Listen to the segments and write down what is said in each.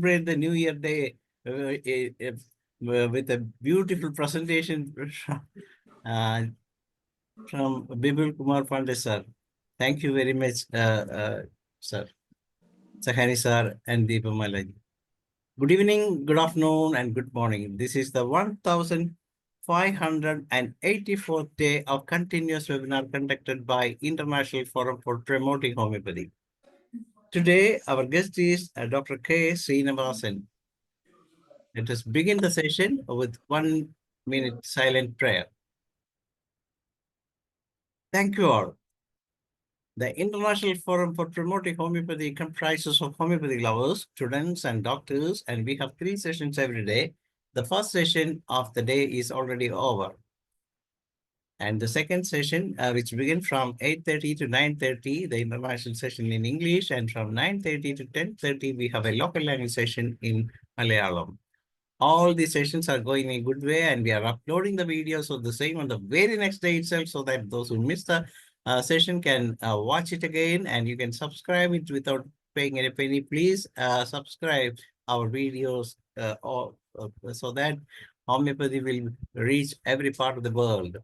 celebrate the New Year Day with a beautiful presentation uh, from Bibul Kumar Pandey sir. Thank you very much, sir. Sahani sir and Deepamalaji. Good evening, good afternoon, and good morning. This is the 1584th day of continuous webinar conducted by International Forum for Promoting Homeopathy. Today, our guest is Dr. K. SRINIVASAN. Let us begin the session with 1 minute silent prayer. Thank you all. The International Forum for Promoting Homeopathy comprises of homeopathy lovers, students, and doctors, and we have 3 sessions every day. The first session of the day is already over. And the second session, which begins from 8:30 to 9:30, the international session in English, and from 9:30 to 10:30, we have a local language session in Malayalam. All these sessions are going in a good way, and we are uploading the videos of the same on the very next day itself, so that those who missed the session can watch it again, and you can subscribe it without paying any penny. Please subscribe our videos so that homeopathy will reach every part of the world.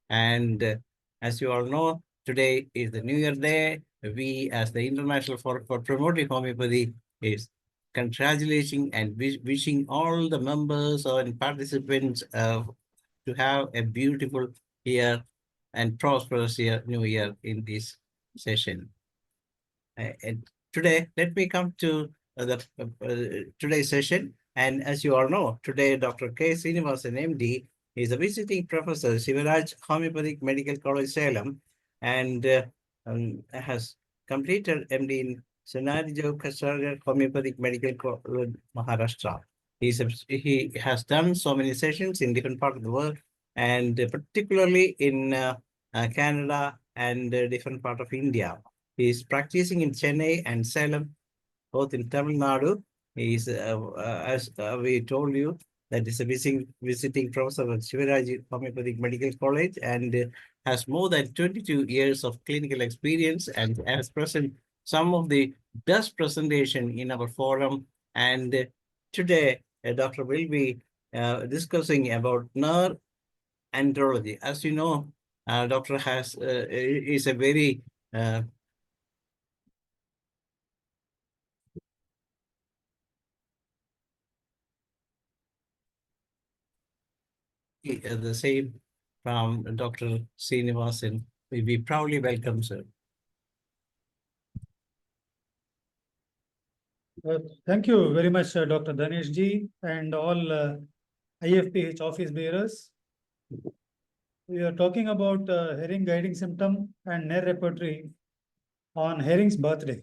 And as you all know, today is the New Year Day. We, as the International Forum for Promoting Homeopathy, is congratulating and wishing all the members and participants to have a beautiful year and prosperous new year in this session. And today, let me come to today's session. And as you all know, today Dr. K. SRINIVASAN, MD, is a visiting professor, Sivaraj Homeopathic Medical College, Salem, and has completed MD in Senarijo Kasarga Homeopathic Medical College, Maharashtra. He has done so many sessions in different parts of the world, and particularly in Canada and different part of India. He is practicing in Chennai and Salem, both in Tamil Nadu. He is, as we told you, that is a visiting professor at Shivaraji Homeopathic Medical College, and has more than 22 years of clinical experience, and has present some of the best presentation in our forum. And today, Doctor will be discussing about Knerr ANDROLOGY. As you know, Doctor is a very the same from Dr. SRINIVASAN. We proudly welcome, sir. Thank you very much, Dr. Danesh ji, and all IFPH office bearers. We are talking about herring guiding symptom and Knerr repertory on herring's birthday.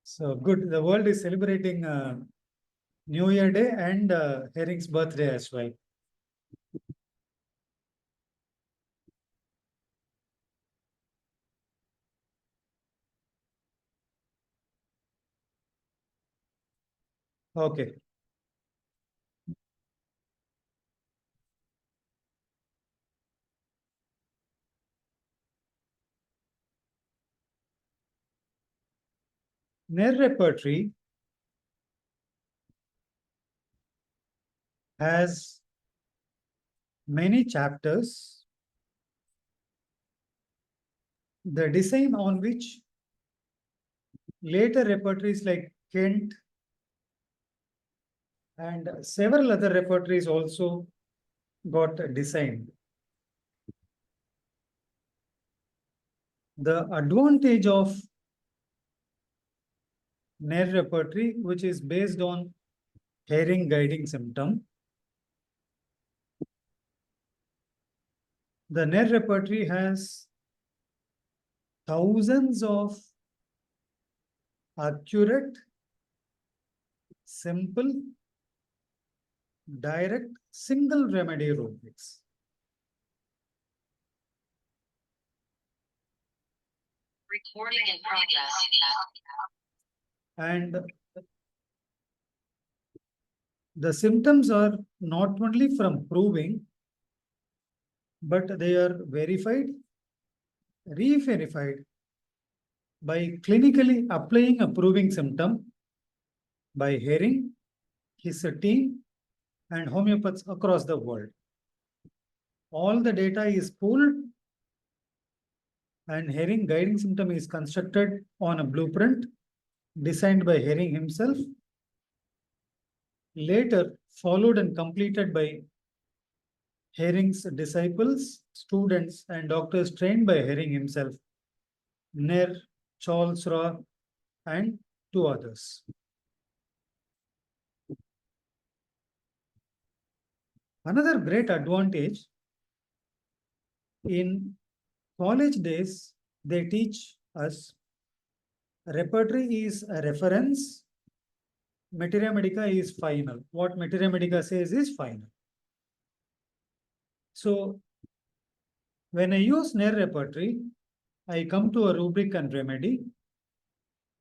So good. The world is celebrating New Year Day and herring's birthday as well. Okay. Knerr repertory has many chapters, the design on which later repertories like Kent and several other repertories also got designed. The advantage of Knerr repertory, which is based on herring guiding symptom, the Knerr repertory has thousands of accurate, simple, direct, single remedy rubrics. Recording in progress. And the symptoms are not only from proving, but they are verified, re-verified, by clinically applying a proving symptom by Herring, his team, and homeopaths across the world. All the data is pooled and Herring guiding symptom is constructed on a blueprint designed by Herring himself, later followed and completed by Herring's disciples, students, and doctors trained by Herring himself, Knerr, Charles Raw, and two others. Another great advantage in college days, they teach us repertory is a reference, materia medica is final. What materia medica says is final. So when I use Knerr repertory, I come to a rubric and remedy.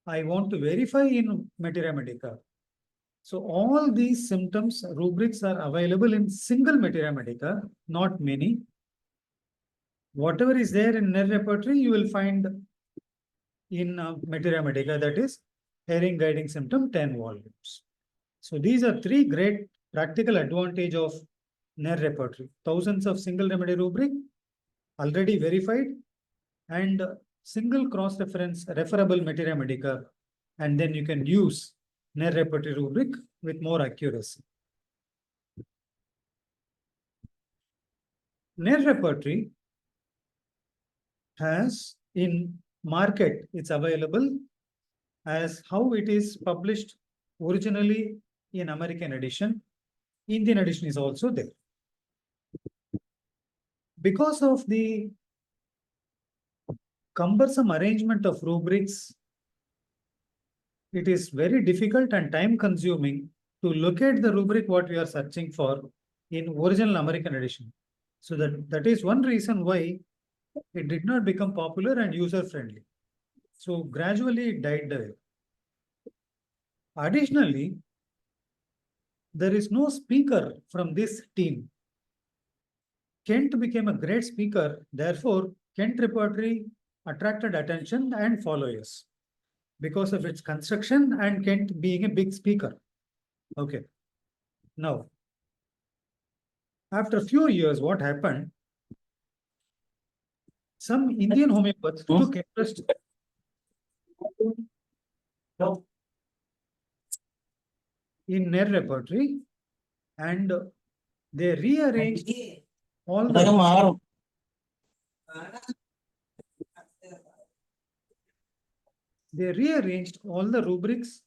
I want to verify in materia medica. So all these symptoms, rubrics are available in single materia medica, not many. Whatever is there in Knerr repertory, you will find in materia medica, that is Herring guiding symptom 10 volumes. So these are three great practical advantage of Knerr repertory. Thousands of single remedy rubric already verified and single cross-reference referable materia medica, and then you can use Knerr repertory rubric with more accuracy. Knerr repertory has in market, it's available as how it is published originally in American edition. Indian edition is also there. Because of the cumbersome arrangement of rubrics, it is very difficult and time consuming to locate the rubric what we are searching for in original American edition. So that is one reason why it did not become popular and user friendly. So gradually it died away. Additionally, there is no speaker from this team. Kent became a great speaker, therefore Kent repertory attracted attention and followers because of its construction and Kent being a big speaker. Okay. Now, after a few years, what happened? Some Indian homeopaths took interest in Knerr repertory and they rearranged all the rubrics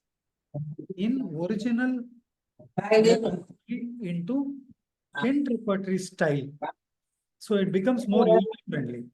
in original into Kent repertory style. So it becomes more user-friendly.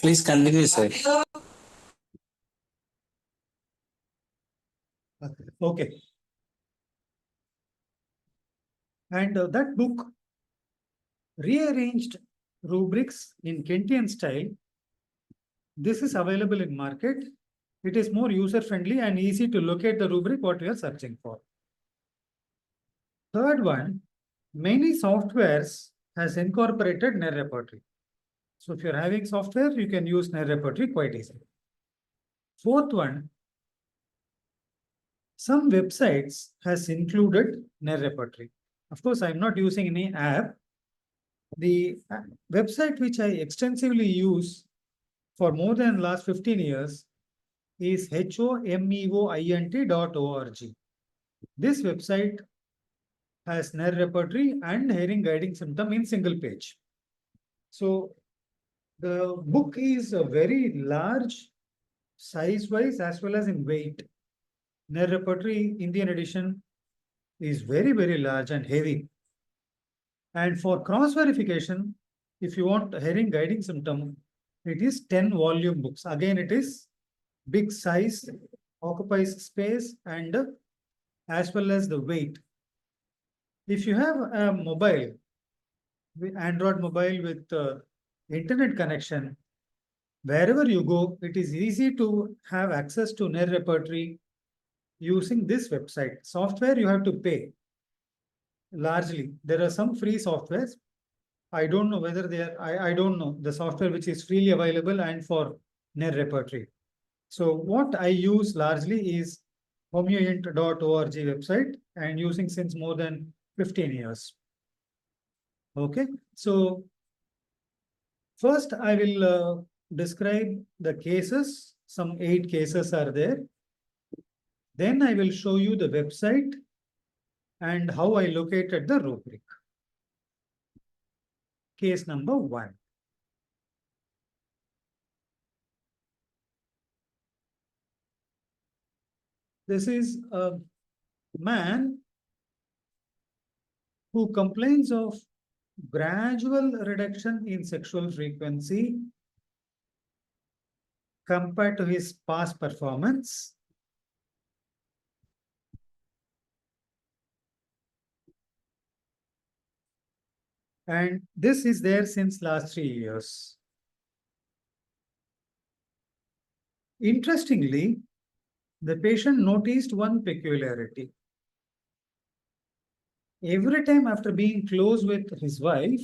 Please continue, sir. Okay. And that book rearranged rubrics in Kentian style. This is available in market. It is more user-friendly and easy to locate the rubric what we are searching for. Third one, many softwares has incorporated Knerr repertory. So if you're having software, you can use Knerr repertory quite easily. Fourth one, some websites has included Knerr repertory. Of course, I'm not using any app. The website which I extensively use for more than last 15 years is homeoint.org. This website has Knerr repertory and Herring guiding symptom in single page. So the book is very large size-wise as well as in weight. Knerr repertory Indian edition is very, very large and heavy. And for cross verification, if you want herring guiding symptom, it is 10 volume books. Again, it is big size, occupies space, and as well as the weight. If you have a mobile, Android mobile with internet connection, wherever you go, it is easy to have access to Knerr Repertory using this website. Software you have to pay largely. There are some free softwares. I don't know whether they are, I don't know the software which is freely available and for Knerr Repertory. So what I use largely is homeoint.org website and using since more than 15 years. Okay, so first I will describe the cases. Some 8 cases are there. Then I will show you the website and how I located the rubric. Case number 1. This is a man who complains of gradual reduction in sexual frequency compared to his past performance. And this is there since last 3 years. Interestingly, the patient noticed one peculiarity. Every time after being close with his wife,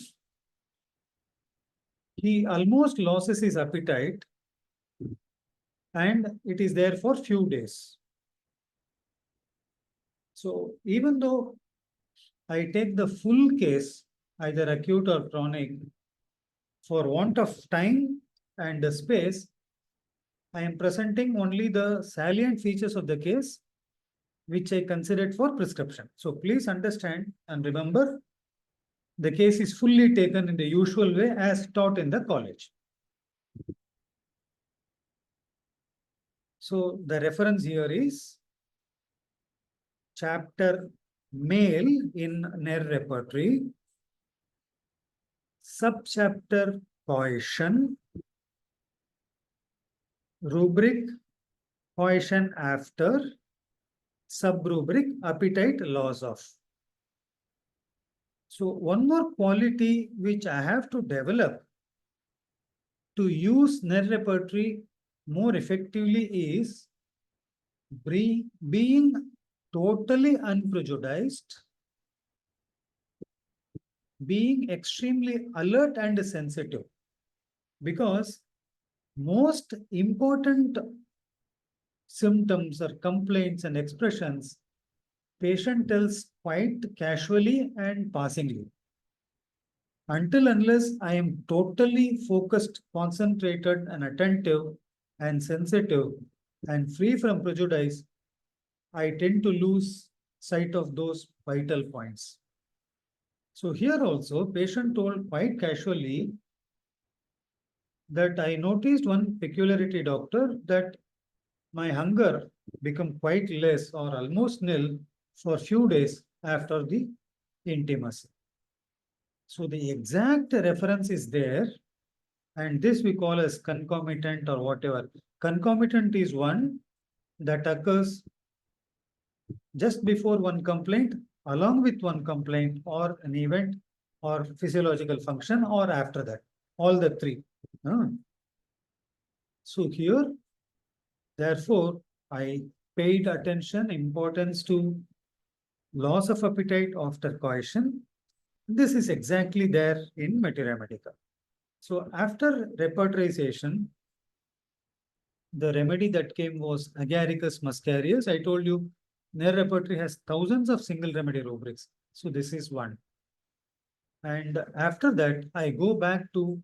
he almost loses his appetite and it is there for few days. So even though I take the full case, either acute or chronic, for want of time and space, I am presenting only the salient features of the case which I considered for prescription. So please understand and remember, the case is fully taken in the usual way as taught in the college. So the reference here is chapter male in Knerr Repertory, subchapter coition, rubric coition after, subrubric appetite loss of. So one more quality which I have to develop to use Knerr Repertory more effectively is being totally unprejudiced, being extremely alert and sensitive, because most important symptoms or complaints and expressions patient tells quite casually and passingly. Until unless I am totally focused, concentrated and attentive and sensitive and free from prejudice, I tend to lose sight of those vital points. So here also, patient told quite casually that I noticed one peculiarity, doctor, that my hunger become quite less or almost nil for few days after the intimacy. So the exact reference is there, and this we call as concomitant or whatever. Concomitant is one that occurs just before one complaint, along with one complaint or an event or physiological function, or after that, all the 3. So here, therefore, I paid attention, importance to loss of appetite after coition. This is exactly there in Materia Medica. So after repertorization, the remedy that came was Agaricus muscarius. I told you, Knerr Repertory has thousands of single remedy rubrics. So this is one. And after that, I go back to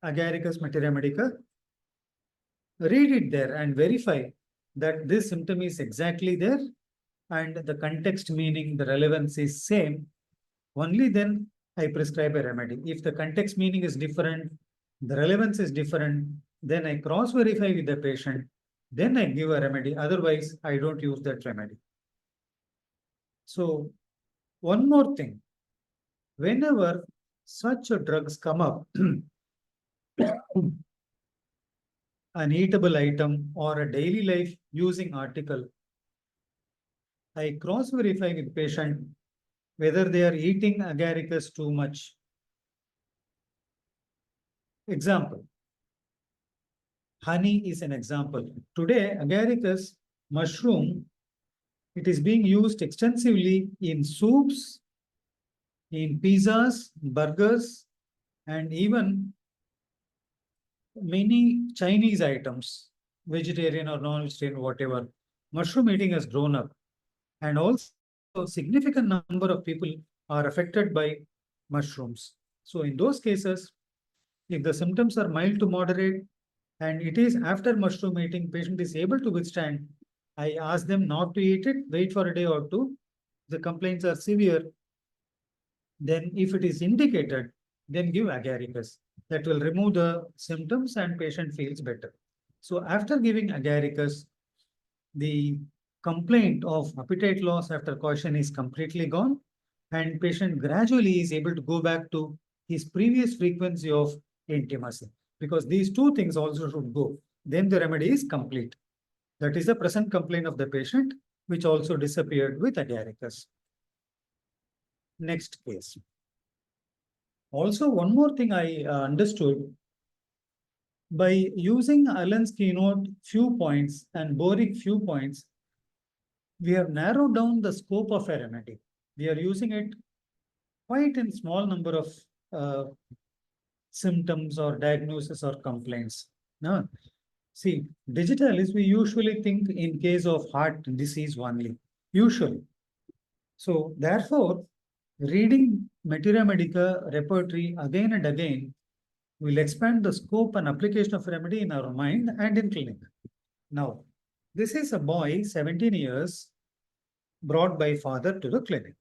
Agaricus Materia Medica, read it there and verify that this symptom is exactly there and the context meaning, the relevance is same. Only then I prescribe a remedy. If the context meaning is different, the relevance is different, then I cross-verify with the patient, then I give a remedy. Otherwise, I don't use that remedy. So, one more thing. Whenever such drugs come up, an eatable item or a daily life using article, I cross-verify with patient whether they are eating agaricus too much. Example. Honey is an example. Today, agaricus mushroom, it is being used extensively in soups, in pizzas, burgers, and even many Chinese items, vegetarian or non-vegetarian, whatever. Mushroom eating has grown up. And also, a significant number of people are affected by mushrooms. So in those cases, if the symptoms are mild to moderate, and it is after mushroom eating, patient is able to withstand, I ask them not to eat it, wait for a day or two. The complaints are severe. Then if it is indicated, then give agaricus. That will remove the symptoms and patient feels better. So after giving agaricus, the complaint of appetite loss after caution is completely gone, and patient gradually is able to go back to his previous frequency of intimacy, because these two things also should go. Then the remedy is complete. That is the present complaint of the patient, which also disappeared with agaricus. Next case. Also, one more thing I understood, by using Allen's keynote few points and Boric few points, we have narrowed down the scope of a remedy. We are using it quite in small number of symptoms or diagnosis or complaints. Now, see, Digitalis, we usually think in case of heart disease only, usually. So therefore, reading Materia Medica Repertory again and again will expand the scope and application of remedy in our mind and in clinic. Now, this is a boy, 17 years, brought by father to the clinic.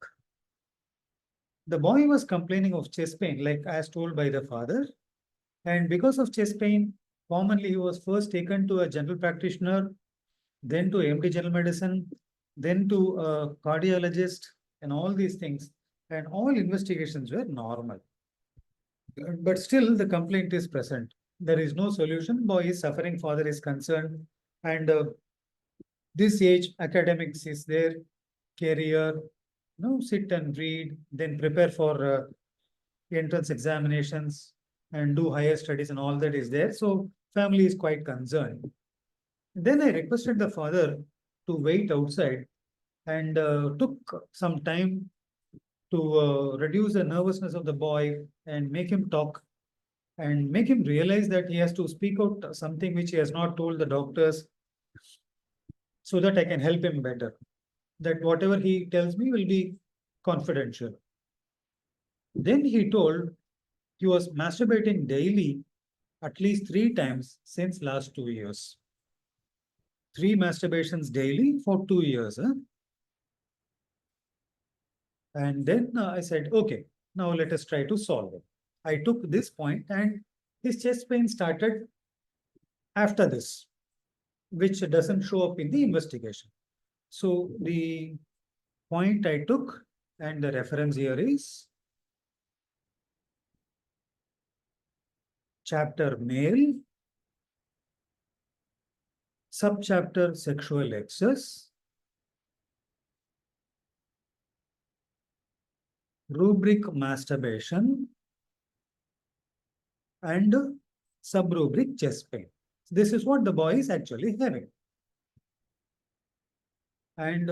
The boy was complaining of chest pain, like as told by the father. And because of chest pain, commonly he was first taken to a general practitioner, then to MD General Medicine, then to a cardiologist, and all these things. And all investigations were normal. But still, the complaint is present. There is no solution. Boy is suffering, father is concerned. And this age, academics is there, career, sit and read, then prepare for entrance examinations and do higher studies and all that is there. So family is quite concerned. Then I requested the father to wait outside and took some time to reduce the nervousness of the boy and make him talk and make him realize that he has to speak out something which he has not told the doctors, so that I can help him better. That whatever he tells me will be confidential. Then he told he was masturbating daily at least 3 times since last 2 years. 3 masturbations daily for 2 years. And then I said, okay, now let us try to solve it. I took this point and his chest pain started after this, which doesn't show up in the investigation. So the point I took and the reference here is chapter male, subchapter sexual excess, rubric masturbation, and sub-rubric chest pain. This is what the boy is actually having. And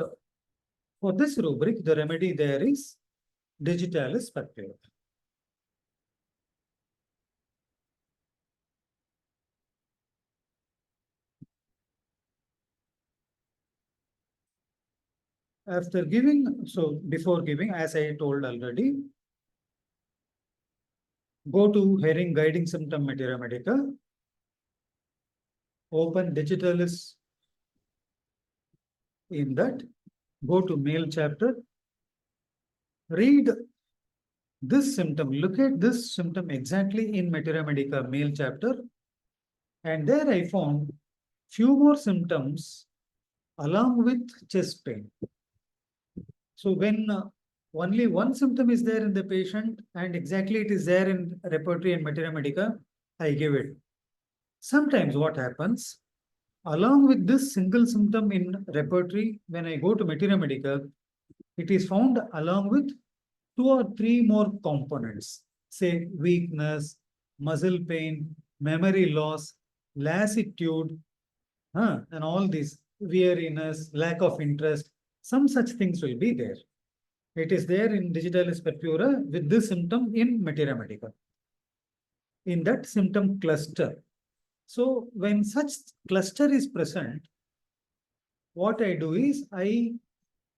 for this rubric, the remedy there is Digitalis purpurea. After giving, so before giving, as I told already, go to Herring Guiding Symptom Materia Medica, open Digitalis in that, go to male chapter, read this symptom, look at this symptom exactly in Materia Medica male chapter, and there I found few more symptoms along with chest pain. So when only one symptom is there in the patient and exactly it is there in Repertory and Materia Medica, I give it. Sometimes what happens, along with this single symptom in Repertory, when I go to Materia Medica, it is found along with 2 or 3 more components, say weakness, muscle pain, memory loss, lassitude, and all these weariness, lack of interest, some such things will be there. It is there in Digitalis purpurea with this symptom in Materia Medica, in that symptom cluster. So when such cluster is present, what I do is I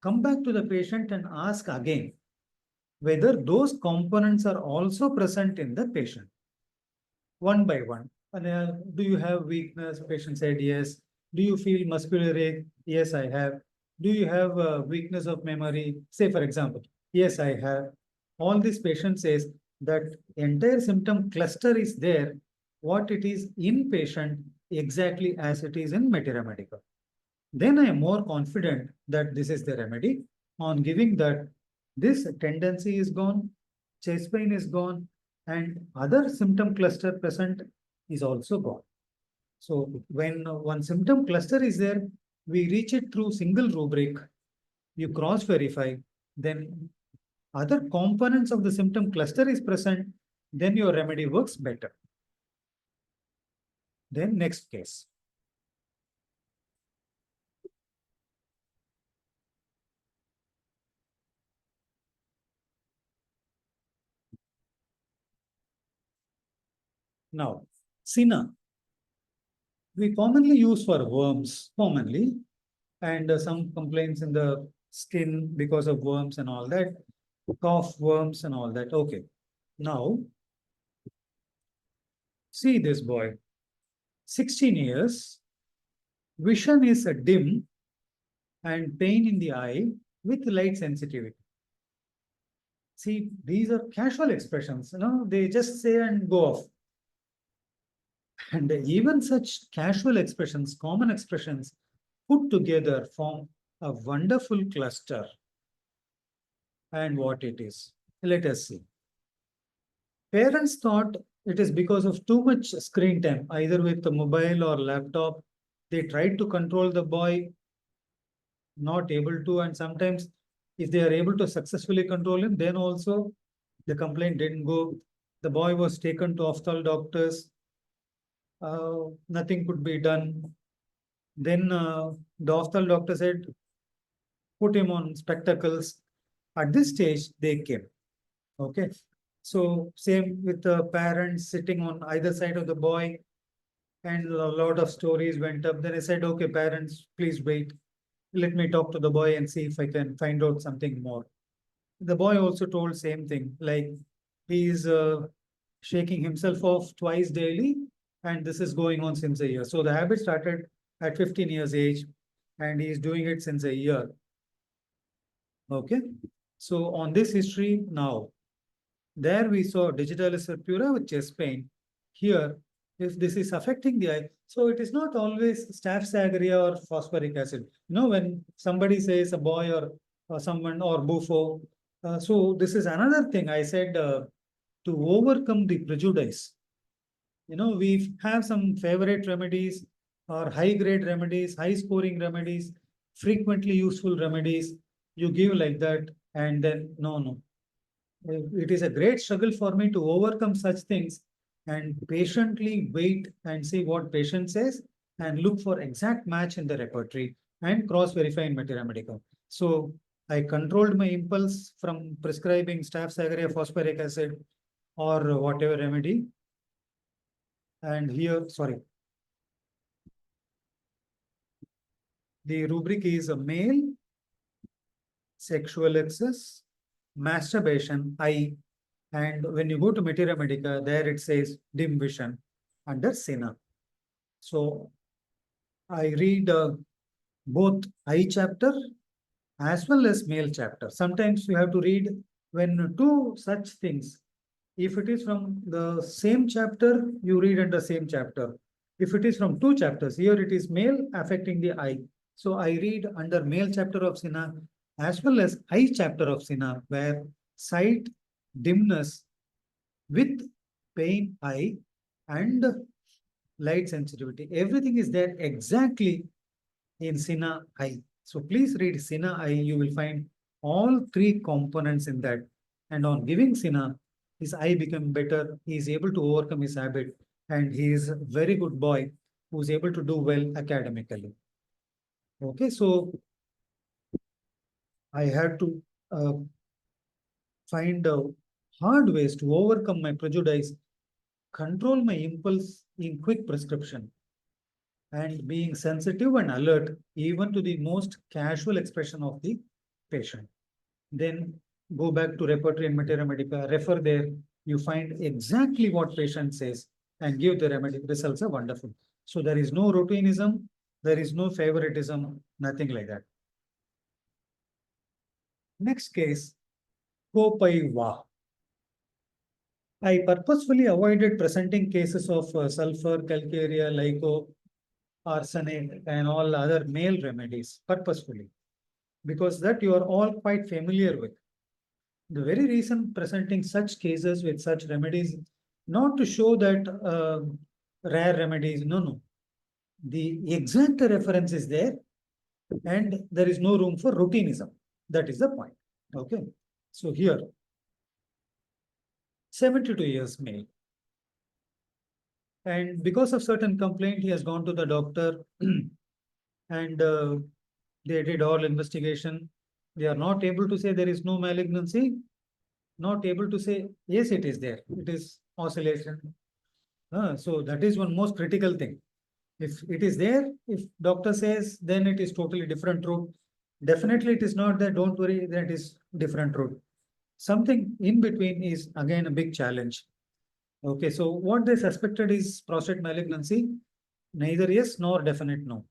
come back to the patient and ask again whether those components are also present in the patient, one by one. And do you have weakness? Patient said yes. Do you feel muscular ache? Yes, I have. Do you have weakness of memory? Say, for example, yes, I have. All these patient says that entire symptom cluster is there, what it is in patient exactly as it is in Materia Medica. Then I am more confident that this is the remedy. On giving that, this tendency is gone, chest pain is gone, and other symptom cluster present is also gone. So when one symptom cluster is there, we reach it through single rubric, you cross verify, then other components of the symptom cluster is present, then your remedy works better. Then next case. Now, Cina, we commonly use for worms, commonly, and some complaints in the skin because of worms and all that, cough, worms and all that. Okay. Now, see this boy, 16 years, vision is dim and pain in the eye with light sensitivity. See, these are casual expressions, they just say and go off. And even such casual expressions, common expressions, put together form a wonderful cluster. And what it is, let us see. Parents thought it is because of too much screen time, either with the mobile or laptop. They tried to control the boy, not able to, and sometimes if they are able to successfully control him, then also the complaint didn't go. The boy was taken to ophthalmic doctors. Nothing could be done. Then the ophthalmic doctor said, put him on spectacles. At this stage, they came. Okay. So same with the parents sitting on either side of the boy, and a lot of stories went up. Then I said, okay, parents, please wait. Let me talk to the boy and see if I can find out something more. The boy also told same thing, like he is shaking himself off twice daily, and this is going on since a year. So the habit started at 15 years age, and he is doing it since a year. Okay. So on this history now, there we saw Digitalis purpurea with chest pain. Here, if this is affecting the eye, so it is not always staph aureus or phosphoric acid. When somebody says a boy or someone or buffo, so this is another thing I said to overcome the prejudice. We have some favorite remedies or high grade remedies, high scoring remedies, frequently useful remedies. You give like that, and then no. It is a great struggle for me to overcome such things and patiently wait and see what patient says and look for exact match in the repertory and cross verify in Materia Medica. So I controlled my impulse from prescribing staph aureus phosphoric acid or whatever remedy. And here, sorry, the rubric is a male, sexual excess, masturbation, eye, and when you go to Materia Medica, there it says dim vision under Cina. So I read both eye chapter as well as male chapter. Sometimes you have to read when two such things. If it is from the same chapter, you read under same chapter. If it is from two chapters, here it is male affecting the eye. So I read under male chapter of Cina as well as eye chapter of Cina, where sight, dimness with pain eye and light sensitivity, everything is there exactly in Cina eye. So please read Cina eye, you will find all three components in that. And on giving Cina, his eye become better, he is able to overcome his habit, and he is a very good boy who is able to do well academically. Okay, so I had to find hard ways to overcome my prejudice, control my impulse in quick prescription, and being sensitive and alert even to the most casual expression of the patient. Then go back to Repertory and Materia Medica, refer there, you find exactly what patient says and give the remedy. Results are wonderful. So there is no routinism, there is no favoritism, nothing like that. Next case, Copaiva. I purposefully avoided presenting cases of sulfur, calcarea, lyco, arsenic, and all other male remedies purposefully, because that you are all quite familiar with. The very reason presenting such cases with such remedies, not to show that rare remedies, no. The exact reference is there, and there is no room for routinism. That is the point. Okay. So here, 72 years male. And because of certain complaint, he has gone to the doctor and they did all investigation. They are not able to say there is no malignancy, not able to say, yes, it is there. It is oscillation. So that is one most critical thing. If it is there, if doctor says, then it is totally different route. Definitely it is not there. Don't worry, that is different route. Something in between is again a big challenge. Okay, so what they suspected is prostate malignancy, neither yes nor definite no.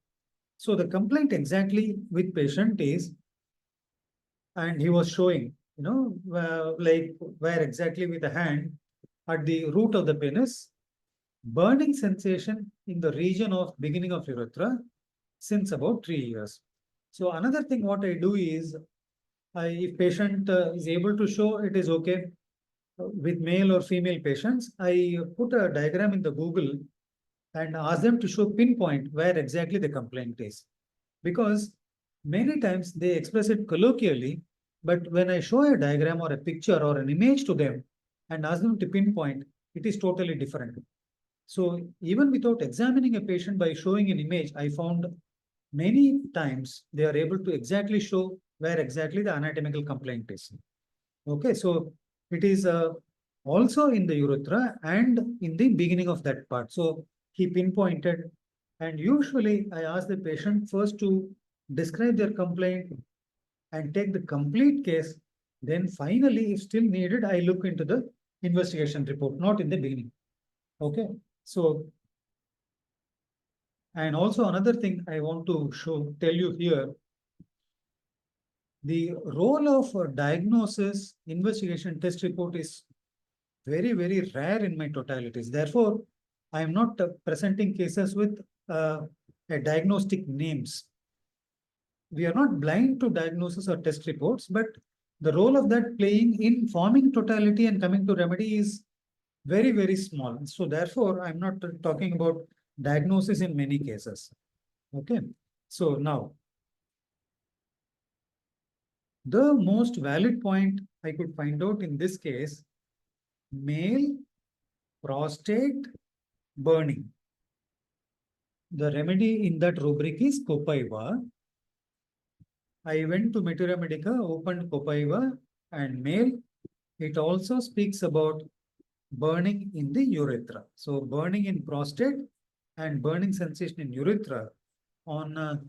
So the complaint exactly with patient is, and he was showing, like where exactly with the hand at the root of the penis, burning sensation in the region of beginning of urethra since about 3 years. So another thing what I do is, if patient is able to show, it is okay. With male or female patients, I put a diagram in the Google and ask them to show pinpoint where exactly the complaint is. Because many times they express it colloquially, but when I show a diagram or a picture or an image to them and ask them to pinpoint, it is totally different. So even without examining a patient by showing an image, I found many times they are able to exactly show where exactly the anatomical complaint is. Okay, so it is also in the urethra and in the beginning of that part. So he pinpointed, and usually I ask the patient first to describe their complaint and take the complete case. Then finally, if still needed, I look into the investigation report, not in the beginning. Okay, so, and also another thing I want to tell you here, the role of diagnosis, investigation, test report is very, very rare in my totalities. Therefore, I am not presenting cases with a diagnostic names. We are not blind to diagnosis or test reports, but the role of that playing in forming totality and coming to remedy is very, very small. So therefore, I'm not talking about diagnosis in many cases. Okay. So now, the most valid point I could find out in this case, male prostate burning. The remedy in that rubric is Copaiva. I went to Materia Medica, opened Copaiva and male. It also speaks about burning in the urethra. So burning in prostate and burning sensation in urethra on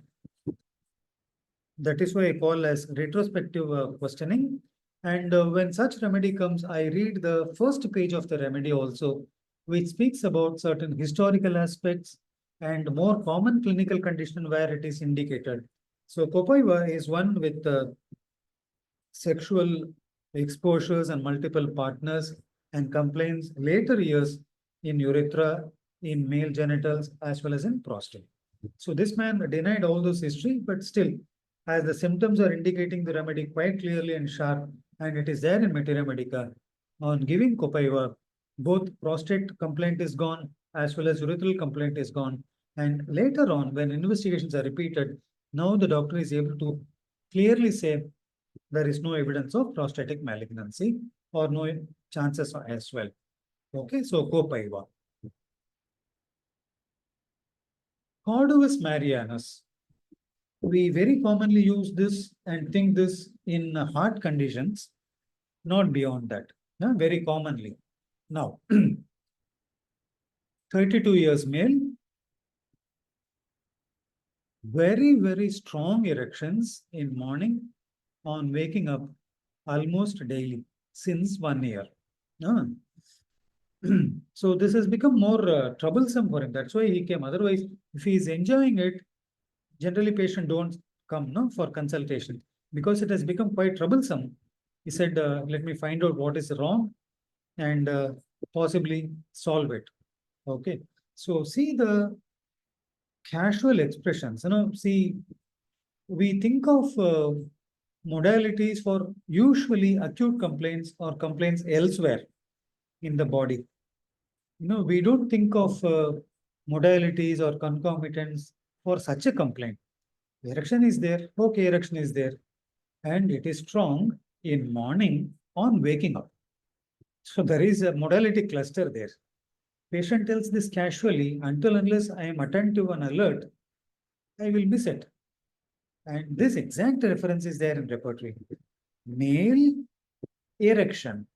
that is why I call as retrospective questioning. And when such remedy comes, I read the first page of the remedy also, which speaks about certain historical aspects and more common clinical condition where it is indicated. So Copaiva is one with sexual exposures and multiple partners and complaints later years in urethra, in male genitals, as well as in prostate. So this man denied all those history, but still as the symptoms are indicating the remedy quite clearly and sharp, and it is there in Materia Medica. On giving Copaiva, both prostate complaint is gone as well as urethral complaint is gone. And later on, when investigations are repeated, now the doctor is able to clearly say there is no evidence of prostatic malignancy or no chances as well. Okay, so Copaiva. Carduus marianus. We very commonly use this and think this in heart conditions, not beyond that, very commonly. Now, 32 years male, very strong erections in morning on waking up almost daily since 1 year. So this has become more troublesome for him. That's why he came. Otherwise, if he is enjoying it, generally patient don't come for consultation because it has become quite troublesome. He said, let me find out what is wrong and possibly solve it. Okay. So see the casual expressions, see, we think of modalities for usually acute complaints or complaints elsewhere in the body. We don't think of modalities or concomitants for such a complaint. Erection is there, okay, erection is there, and it is strong in morning on waking up. So there is a modality cluster there. Patient tells this casually, until unless I am attentive and alert, I will miss it. And this exact reference is there in Repertory. Male erection.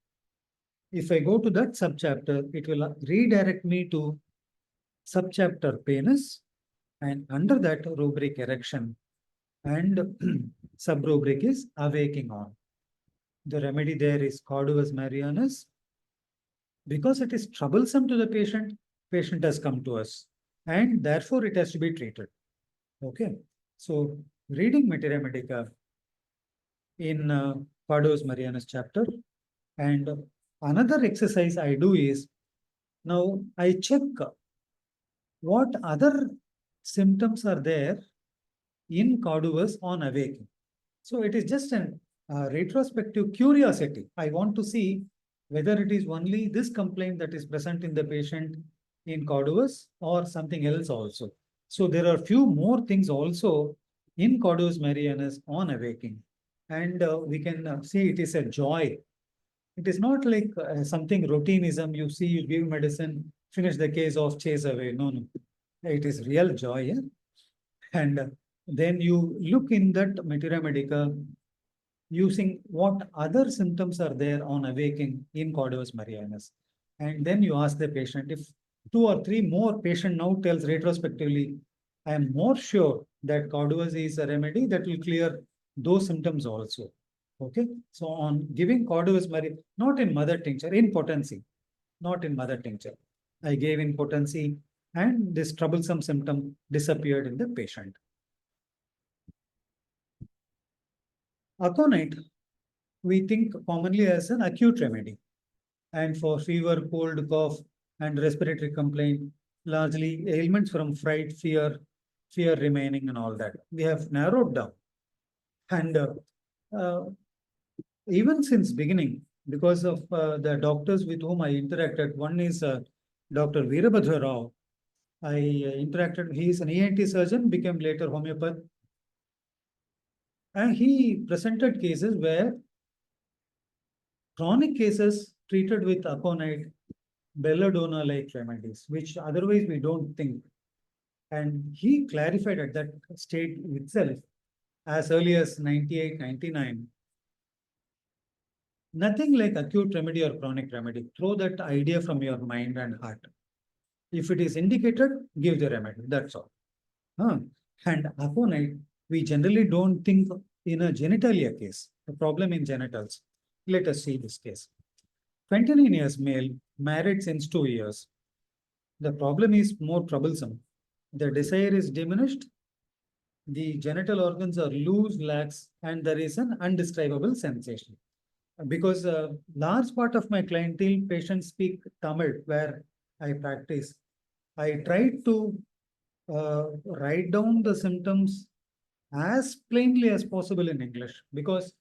If I go to that subchapter, it will redirect me to subchapter penis, and under that rubric erection, and sub-rubric is awaking on. The remedy there is Carduus marianus. Because it is troublesome to the patient, patient has come to us, and therefore it has to be treated. Okay, so reading Materia Medica in Carduus marianus chapter, and another exercise I do is, now I check what other symptoms are there in Carduus on awakening. So it is just an retrospective curiosity. I want to see whether it is only this complaint that is present in the patient in Carduus or something else also. So there are few more things also in Carduus marianus on awakening. And we can see it is a joy. It is not like something routinism. You see, you give medicine, finish the case off, chase away. No. It is real joy. Yeah? And then you look in that Materia Medica using what other symptoms are there on awakening in Carduus marianus. And then you ask the patient, if 2 or 3 more patient now tells retrospectively, I am more sure that Carduus is a remedy that will clear those symptoms also. Okay. So on giving Carduus marianus, not in mother tincture, in potency, not in mother tincture. I gave in potency and this troublesome symptom disappeared in the patient. Aconite, we think commonly as an acute remedy. And for fever, cold, cough, and respiratory complaint, largely ailments from fright, fear remaining and all that. We have narrowed down. And even since beginning, because of the doctors with whom I interacted, one is Dr. Veerabhadra Rao. I interacted, he is an ENT surgeon, became later homeopath. And he presented cases where chronic cases treated with aconite, belladonna-like remedies, which otherwise we don't think. And he clarified at that state itself, as early as 98, 99, nothing like acute remedy or chronic remedy. Throw that idea from your mind and heart. If it is indicated, give the remedy. That's all. And aconite, we generally don't think in a genitalia case, a problem in genitals. Let us see this case. 29 years male, married since 2 years. The problem is more troublesome. The desire is diminished. The genital organs are loose, lax, and there is an undescribable sensation. Because a large part of my clientele patients speak Tamil, where I practice. I tried to write down the symptoms as plainly as possible in English, because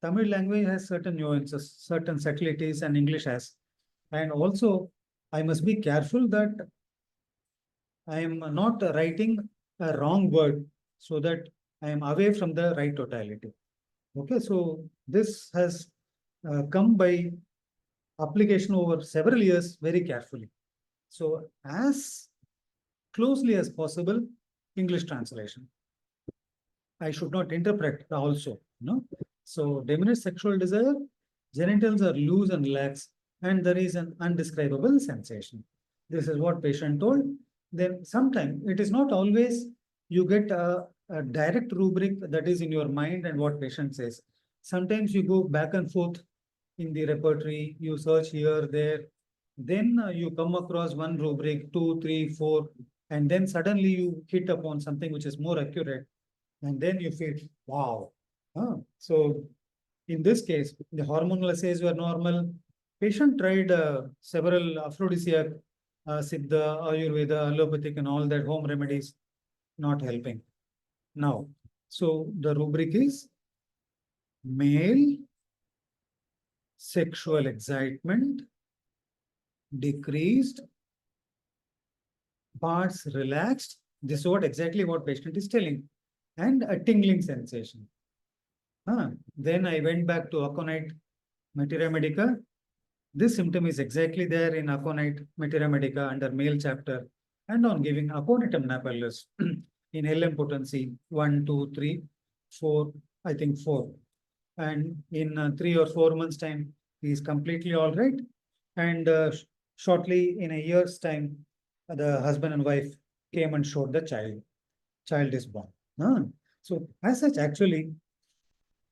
Tamil language has certain nuances, certain subtleties, and English has. And also, I must be careful that I am not writing a wrong word so that I am away from the right totality. Okay, so this has come by application over several years very carefully. So as closely as possible, English translation. I should not interpret also, So diminished sexual desire, genitals are loose and lax, and there is an undescribable sensation. This is what patient told. Then sometimes it is not always you get a direct rubric that is in your mind and what patient says. Sometimes you go back and forth in the repertory, you search here, there, then you come across one rubric, 2, 3, 4, and then suddenly you hit upon something which is more accurate, and then you feel, wow. So in this case, the hormonal assays were normal. Patient tried several aphrodisiac, Siddha, Ayurveda, allopathic, and all that home remedies, not helping. Now, so the rubric is male sexual excitement decreased, parts relaxed. This is what exactly what patient is telling, and a tingling sensation. Then I went back to Aconite materia medica. This symptom is exactly there in Aconite materia medica under male chapter, and on giving Aconitum napellus in LM potency 1, 2, 3, 4, I think 4. And in 3 or 4 months' time, he is completely all right. And shortly in a year's time, the husband and wife came and showed the child. Child is born. So as such, actually,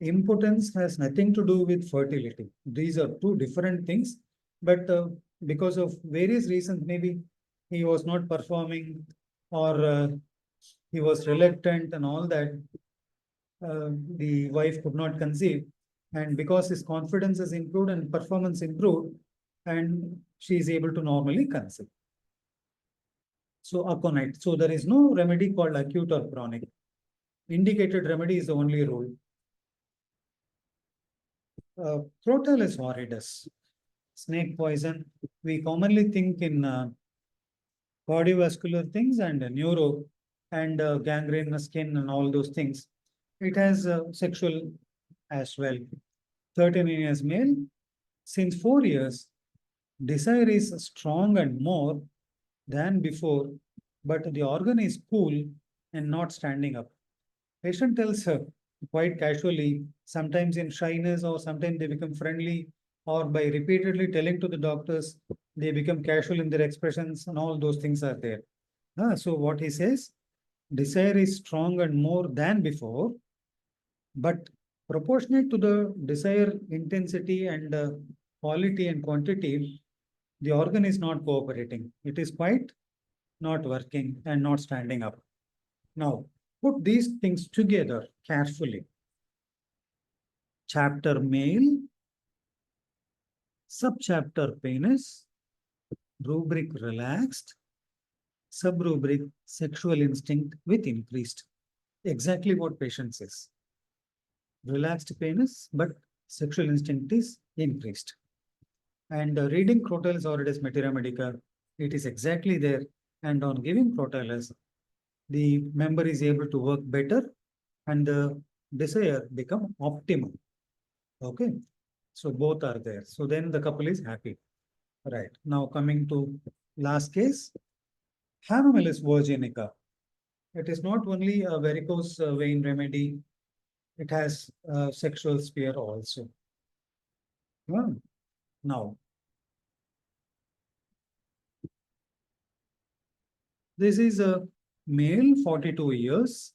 impotence has nothing to do with fertility. These are two different things. But because of various reasons, maybe he was not performing, or he was reluctant and all that, the wife could not conceive. And because his confidence has improved and performance improved, and she is able to normally conceive. So aconite. So there is no remedy called acute or chronic. Indicated remedy is the only rule. Crotalus horridus, snake poison. We commonly think in cardiovascular things and neuro and gangrene skin and all those things. It has sexual as well. 13 years male. Since 4 years, desire is strong and more than before, but the organ is cool and not standing up. Patient tells her quite casually, sometimes in shyness, or sometimes they become friendly, or by repeatedly telling to the doctors, they become casual in their expressions, and all those things are there. So what he says, desire is strong and more than before, but proportionate to the desire intensity and quality and quantity, the organ is not cooperating. It is quite not working and not standing up. Now, put these things together carefully. Chapter male, subchapter penis, rubric relaxed, subrubric sexual instinct with increased. Exactly what patient says. Relaxed penis, but sexual instinct is increased. And reading Crotalus horridus materia medica, it is exactly there. And on giving Crotalus, the member is able to work better and the desire become optimum. Okay, so both are there. So then the couple is happy. Right, now coming to last case, Hamamelis virginica. It is not only a varicose vein remedy, it has a sexual sphere also. Now, this is a male, 42 years.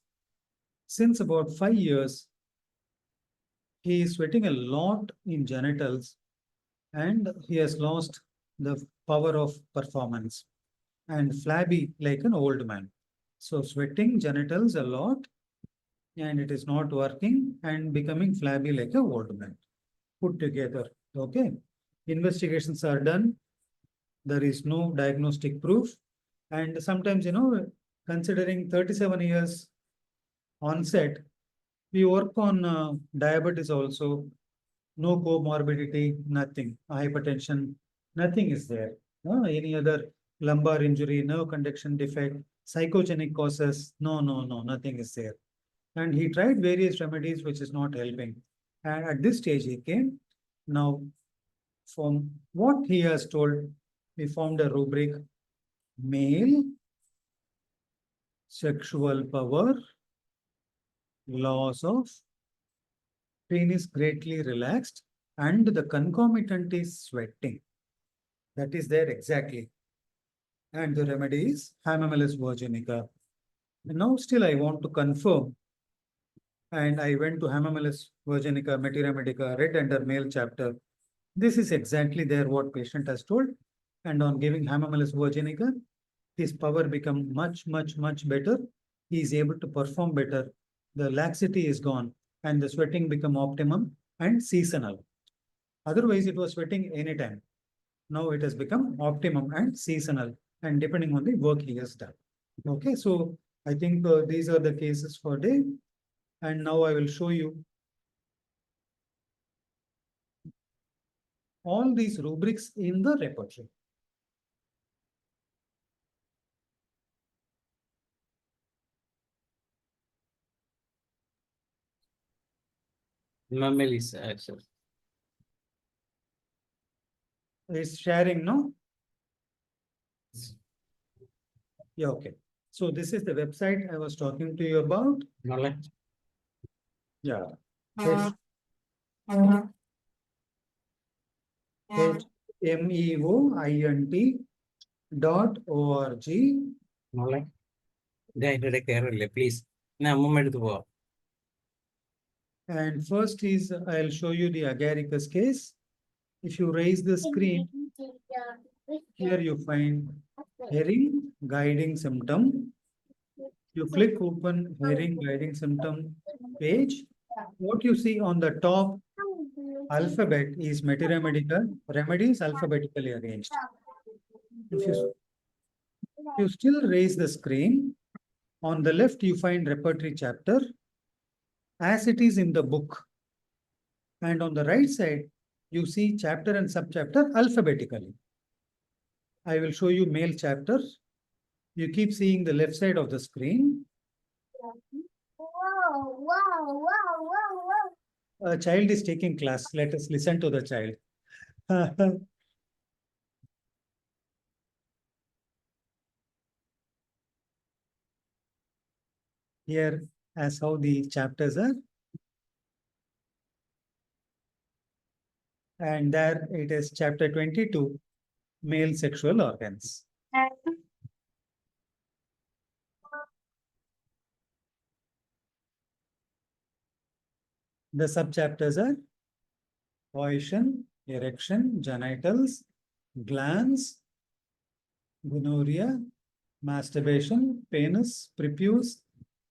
Since about 5 years, he is sweating a lot in genitals and he has lost the power of performance and flabby like an old man. So sweating genitals a lot and it is not working and becoming flabby like an old man. Put together, okay. Investigations are done. There is no diagnostic proof. And sometimes, considering 37 years onset, we work on diabetes also. No comorbidity, nothing. Hypertension, nothing is there. Any other lumbar injury, nerve conduction defect, psychogenic causes, no, nothing is there. And he tried various remedies which is not helping. And at this stage he came. Now, from what he has told, we found a rubric: male sexual power, loss of penis greatly relaxed, and the concomitant is sweating. That is there exactly. And the remedy is Hamamelis virginica. And now still I want to confirm. And I went to Hamamelis virginica, materia medica, read under male chapter. This is exactly there what patient has told. And on giving Hamamelis virginica, his power become much better. He is able to perform better. The laxity is gone and the sweating become optimum and seasonal. Otherwise, it was sweating anytime. Now it has become optimum and seasonal and depending on the work he has done. Okay, so I think these are the cases for day. And now I will show you all these rubrics in the repertory. Hamamelis, actually. It's sharing, no? Yeah, okay. So this is the website I was talking to you about. Knowledge. Yeah. HMEOINT.org. Knowledge. Please. Now, moment to. And first is I'll show you the Agaricus case. If you raise the screen, here you find hearing guiding symptom. You click open hearing guiding symptom page. What you see on the top alphabet is materia medica, remedies alphabetically arranged. If you still raise the screen, on the left you find repertory chapter as it is in the book. And on the right side, you see chapter and subchapter alphabetically. I will show you male chapter. You keep seeing the left side of the screen. A child is taking class. Let us listen to the child. Here, as how the chapters are. And there it is chapter 22, male sexual organs. The subchapters are position, erection, genitals, glands, gonorrhea, masturbation, penis, prepuce,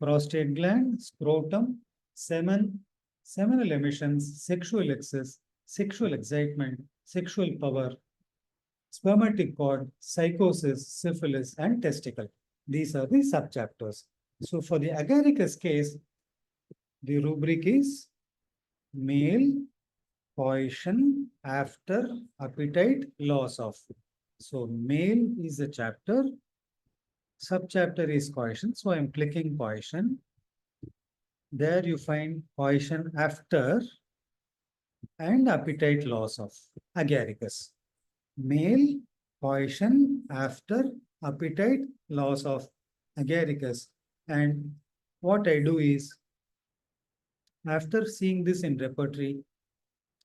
prostate gland, scrotum, semen, seminal emissions, sexual excess, sexual excitement, sexual power, spermatic cord, psychosis, syphilis, and testicle. These are the subchapters. So for the Agaricus case, the rubric is male position after appetite loss of. So male is the chapter. Subchapter is position. So I'm clicking position. There you find position after and appetite loss of Agaricus. Male position after appetite loss of Agaricus. And what I do is, after seeing this in repertory,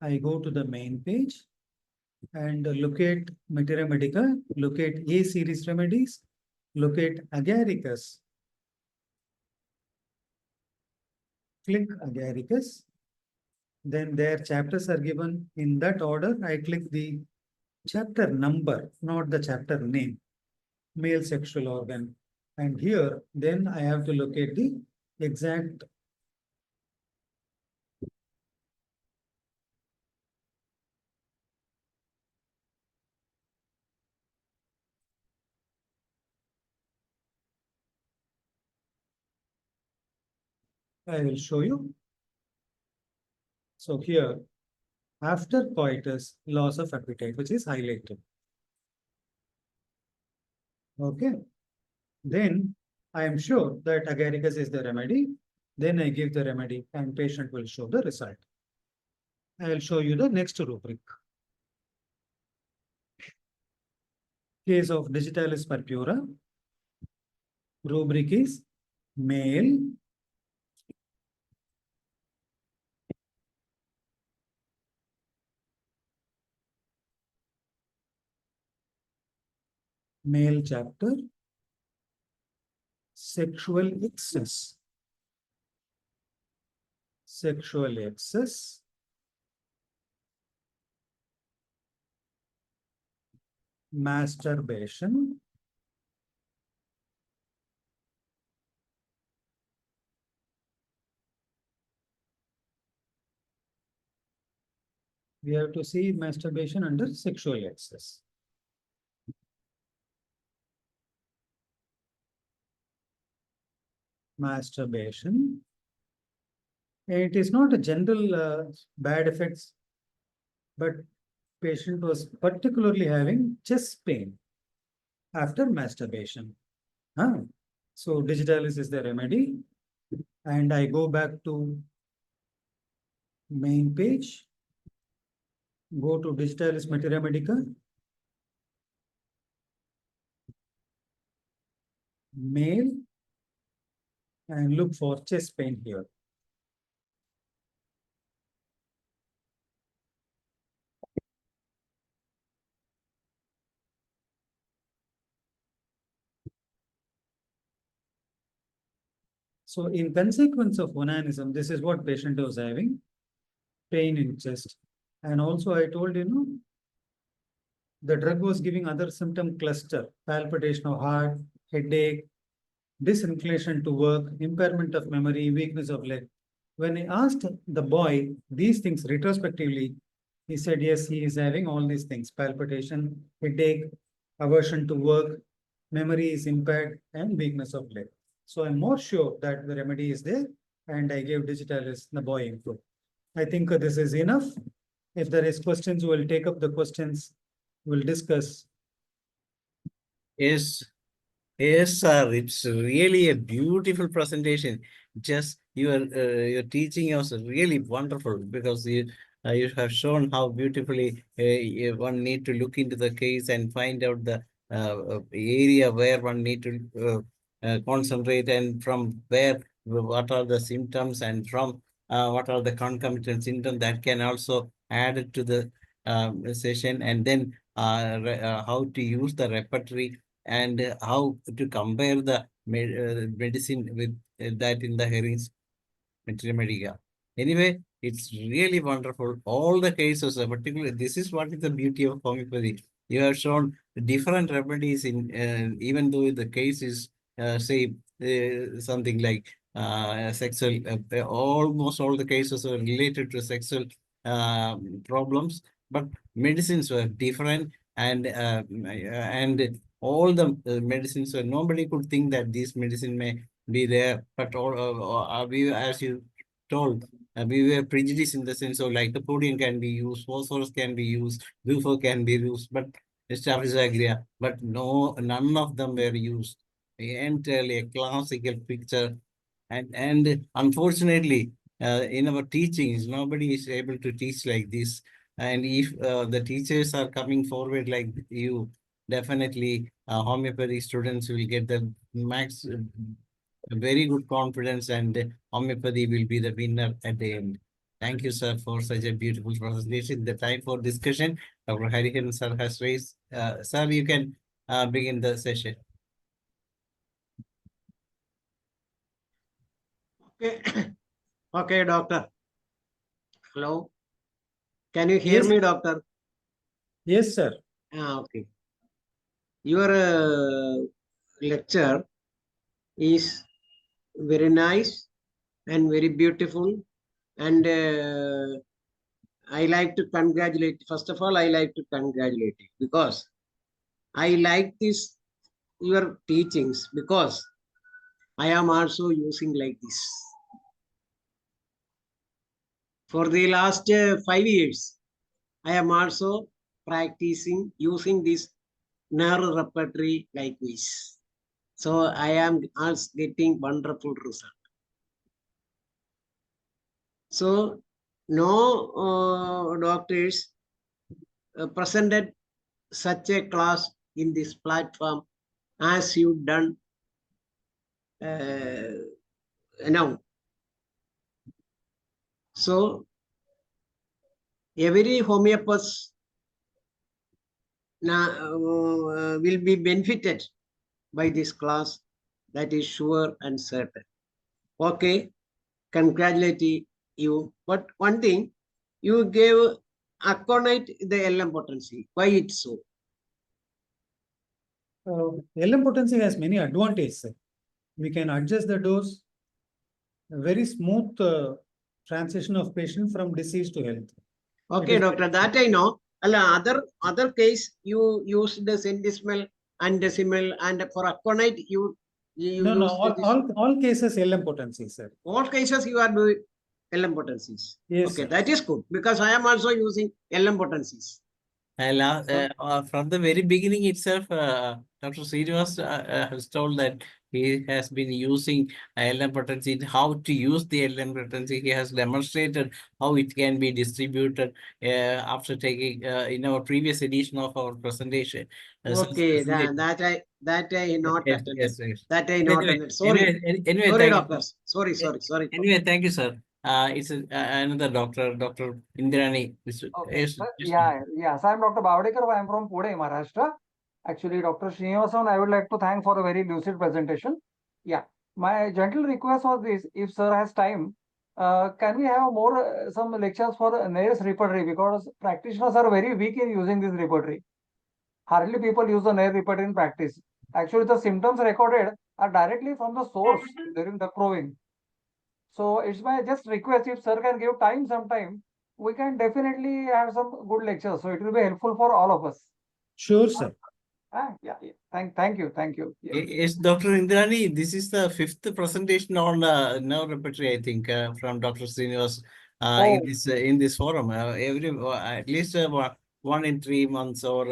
I go to the main page and locate materia medica, locate A series remedies, locate Agaricus. Click Agaricus. Then their chapters are given in that order. I click the chapter number, not the chapter name, male sexual organ. And here, then I have to locate the exact I will show you. So here, after coitus, loss of appetite, which is highlighted. Okay. Then I am sure that Agaricus is the remedy. Then I give the remedy and patient will show the result. I will show you the next rubric. Case of Digitalis purpurea. Rubric is male. Male chapter. Sexual excess. Sexual excess. Masturbation. We have to see masturbation under sexual excess. Masturbation. It is not a general bad effects, but patient was particularly having chest pain after masturbation. So Digitalis is the remedy. And I go back to main page. Go to Digitalis Materia Medica. Male. And look for chest pain here. So in consequence of onanism, this is what patient was having, pain in chest. And also I told the drug was giving other symptom cluster, palpitation of heart, headache, disinclination to work, impairment of memory, weakness of leg. When I asked the boy these things retrospectively, he said, yes, he is having all these things, palpitation, headache, aversion to work, memory is impaired, and weakness of leg. So I'm more sure that the remedy is there, and I gave Digitalis the boy info. I think this is enough. If there is questions, we'll take up the questions. We'll discuss. Yes, yes, sir. It's really a beautiful presentation. Just your teaching was really wonderful because you have shown how beautifully one need to look into the case and find out the area where one need to concentrate, and from where what are the symptoms, and from what are the concomitant symptoms that can also add it to the session, and then how to use the repertory, and how to compare the medicine with that in the Herring's Materia Medica. Anyway, it's really wonderful. All the cases, particularly, this is what is the beauty of homeopathy. You have shown different remedies in, even though the case is, say, something like sexual, almost all the cases are related to sexual problems, but medicines were different, and all the medicines were, nobody could think that this medicine may be there, but all we, as you told, we were prejudiced in the sense of lycopodium can be used, phosphorus can be used, sulfur can be used, but Staphylococcus, but no, none of them were used. Entirely a classical picture, and unfortunately, in our teachings, nobody is able to teach like this. And if the teachers are coming forward like you, definitely homeopathy students will get the max, very good confidence, and homeopathy will be the winner at the end. Thank you, sir, for such a beautiful presentation. The time for discussion, Dr. Harihan sir has raised. Sir, you can begin the session. Okay, okay, doctor. Hello. Can you hear Yes. me, doctor? Yes, sir. Okay. Your lecture is very nice and very beautiful, and I like to congratulate. First of all, I like to congratulate you because I like this your teachings, because I am also using like this. For the last 5 years, I am also practicing using this Knerr repertory like this. So I am also getting wonderful result. So no doctors presented such a class in this platform as you done now. So every homeopath will be benefited by this class. That is sure and certain. Okay, congratulate you. But one thing, you gave Aconite the LM potency. Why it's so? LM potency has many advantages, sir. We can adjust the dose, a very smooth transition of patient from disease to health. Okay, doctor, that I know. Other case, you used the centesimal and decimal, and for Aconite, you No, use all cases LM potency, sir. all cases you are doing LM potencies. Yes, Okay, sir. that is good because I am also using LM potencies. From the very beginning itself, Dr. Srinivas has told that he has been using LM potency, how to use the LM potency. He has demonstrated how it can be distributed after taking in our previous edition of our presentation. Okay, that I not Yes, attended. yes, yes. That I not attended. Sorry, Anyway, sorry, thank you. doctors. Sorry. Anyway, thank you, sir. It's another doctor, Dr. Indrani. Okay. Yes, Sir, yes, yeah. So I'm Dr. Bavdekar. I'm from Pune, Maharashtra. Actually, Dr. Srinivasan, I would like to thank for a very lucid presentation. Yeah. My gentle request was this: if sir has time, can we have more some lectures for Knerr's repertory, because practitioners are very weak in using this repertory. Hardly people use the Knerr repertory in practice. Actually, the symptoms recorded are directly from the source during the crowing. So it's my just request, if sir can give time sometime, we can definitely have some good lectures. So it will be helpful for all of us. Sure, sir. Yeah. Thank you. Yeah. Yes, Dr. Indrani, this is the fifth presentation on nerve repertory, I think, from Dr. Srinivas Oh. in this forum. At least one in 3 months or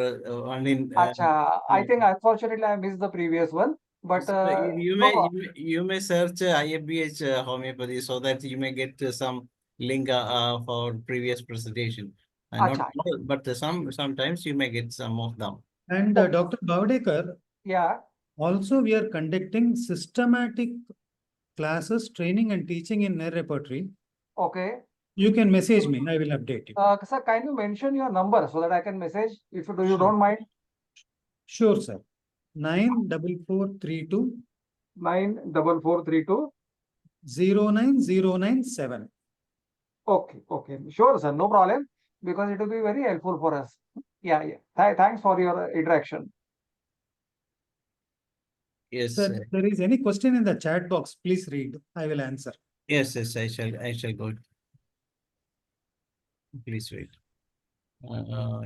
one in. Acha, I think unfortunately I missed the previous one, but So you no, may search IFPH homeopathy so that you may get some link for previous presentation. Not Acha. all, but sometimes you may get some of them. And Dr. Bavdekar, Yeah. also we are conducting systematic classes, training and teaching in Knerr repertory. Okay. You can message me. I will update you. Sir, can you mention your number so that I can message if you Sure. don't mind? Sure, sir. 94432 94432. 09097. Okay. Sure, sir. No problem. Because it will be very helpful for us. Yeah. Thanks for your interaction. Yes, Sir, there is any question in the chat box, please read. I will answer. yes, I shall go. Please wait.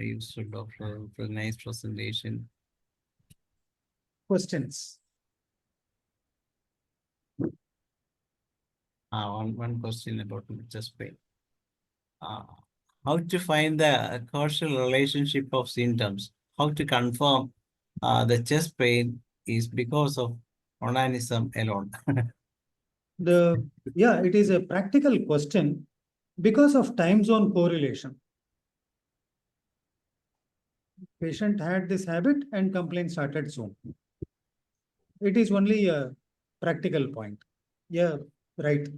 You should offer for a nice presentation. Questions? One question about chest pain. How to find the causal relationship of symptoms? How to confirm the chest pain is because of onanism alone? It is a practical question because of time zone correlation. Patient had this habit and complaint started soon. It is only a practical point. Yeah, right.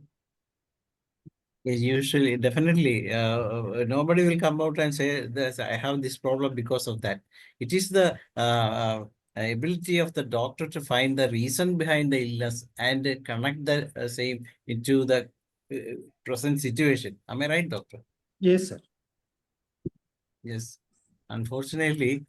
Yes, usually, definitely, nobody will come out and say that I have this problem because of that. It is the ability of the doctor to find the reason behind the illness and connect the same into the present situation. Am I right, doctor? Yes, sir. Yes. Unfortunately,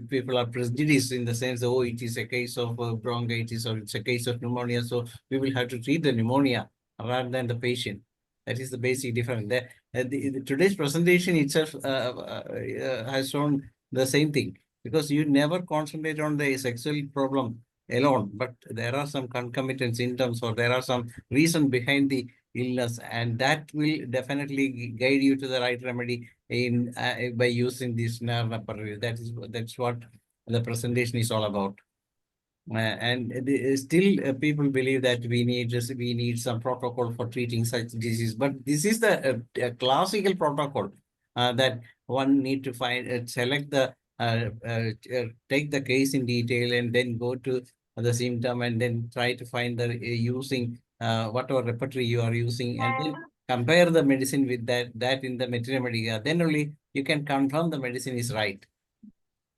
people are prejudiced in the sense, oh, it is a case of bronchitis or it's a case of pneumonia, so we will have to treat the pneumonia rather than the patient. That is the basic difference. Today's presentation itself has shown the same thing, because you never concentrate on the sexual problem alone, but there are some concomitant symptoms or there are some reason behind the illness, and that will definitely guide you to the right remedy in by using this Repertory. That's what the presentation is all about. And still people believe that we need some protocol for treating such disease, but this is the classical protocol that one need to find select the take the case in detail and then go to the symptom and then try to find the using whatever repertory you are using, and then compare the medicine with that in the materia medica. Then only you can confirm the medicine is right.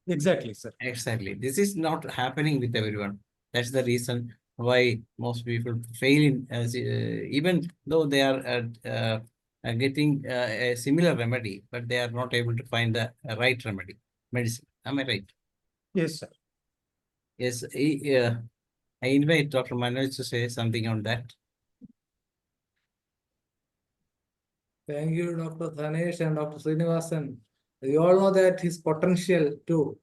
Exactly, sir. Exactly. This is not happening with everyone. That's the reason why most people fail in, even though they are getting a similar remedy, but they are not able to find the right remedy, medicine. Am I right? Yes, sir. Yes. I invite Dr. Manoj to say something on that. Thank you, Dr. Dhanesh and Dr. Srinivasan. You all know that his potential to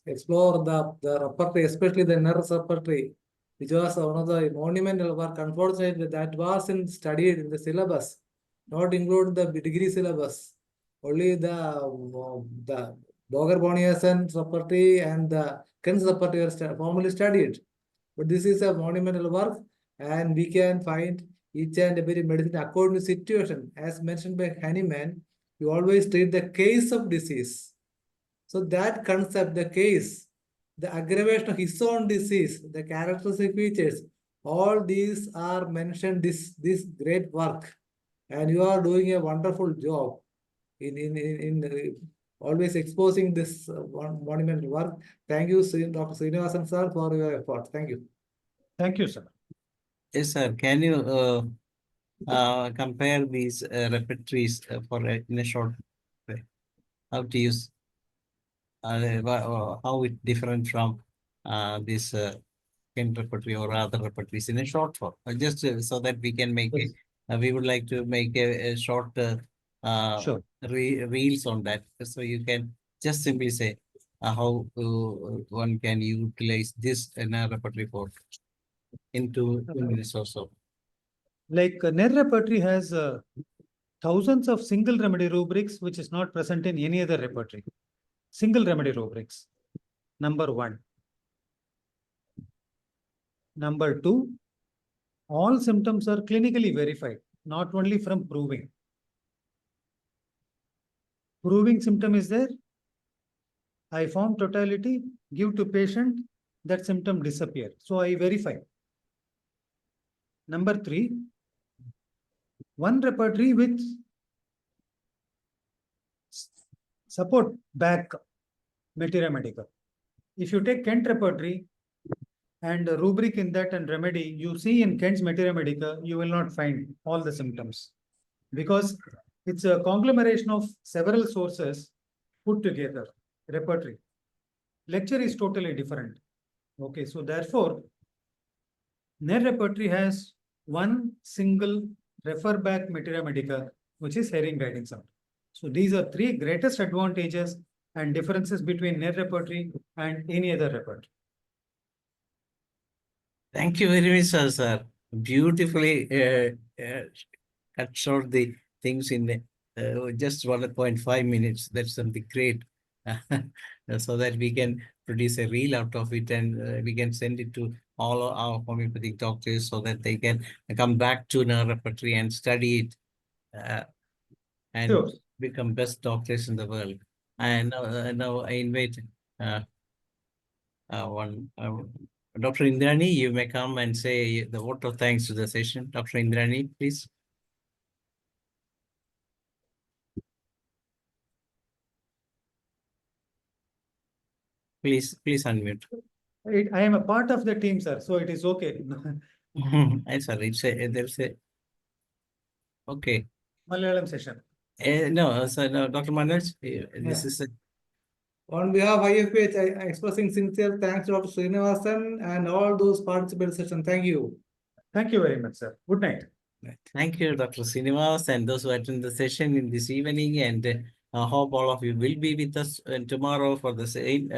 explore the repertory, especially the Knerr repertory, which was one of the monumental work. Unfortunately, that wasn't studied in the syllabus, not include the degree syllabus. Only the Boger-Boniasen repertory and the Kenn's repertory were formally studied. But this is a monumental work, and we can find each and every medicine according to situation. As mentioned by Hahnemann, you always treat the case of disease. So that concept, the case, the aggravation of his own disease, the characteristic features, all these are mentioned this great work, and you are doing a wonderful job in always exposing this monumental work. Thank you, Dr. Srinivasan sir, for your effort. Thank you. Thank you, sir. Yes, sir. Can you compare these repertories in a short way? How to use how it different from this Kent repertory or other repertories in a short form, just so that we can make Yes. we would like to make a short Sure. reels on that, so you can just simply say how one can utilize this in a repertory for into 2 minutes or so. Like Knerr repertory has thousands of single remedy rubrics, which is not present in any other repertory. Single remedy rubrics. Number 1. Number 2, all symptoms are clinically verified, not only from proving. Proving symptom is there. I found totality, give to patient, that symptom disappear. So I verify. Number 3, one repertory with support back materia medica. If you take Kent repertory and a rubric in that and remedy, you see in Kent's materia medica, you will not find all the symptoms, because it's a conglomeration of several sources put together, repertory. Lecture is totally different. Okay, so therefore, Knerr repertory has one single refer back materia medica, which is hearing guiding sound. So these are 3 greatest advantages and differences between Knerr repertory and any other repertory. Thank you very much, sir. Beautifully cut short the things in just 1.5 minutes. That's something great. So that we can produce a reel out of it, and we can send it to all our homeopathic doctors so that they can come back to our repertory and study it and Sure. become best doctors in the world. And now I invite Dr. Indrani, you may come and say the vote of thanks to the session. Dr. Indrani, please. Please unmute. I am a part of the team, sir, so it is okay. Sorry, there's a okay. Malayalam session. No, sir, no, Dr. Manoj, this is a On behalf of IFPH, I expressing sincere thanks to Dr. Srinivasan and all those participating session. Thank you. Thank you very much, sir. Good night. Thank you, Dr. Srinivas, and those who attend the session in this evening, and I hope all of you will be with us tomorrow for the same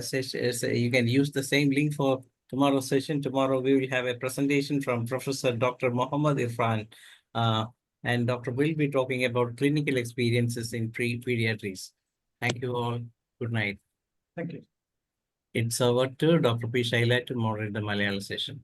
session. You can use the same link for tomorrow's session. Tomorrow we will have a presentation from Professor Dr. Mohammed Irfan. And Dr. will be talking about clinical experiences in pediatrics. Thank you all. Good night. Thank you. It's over to Dr. P. Shaila to moderate the Malayalam session.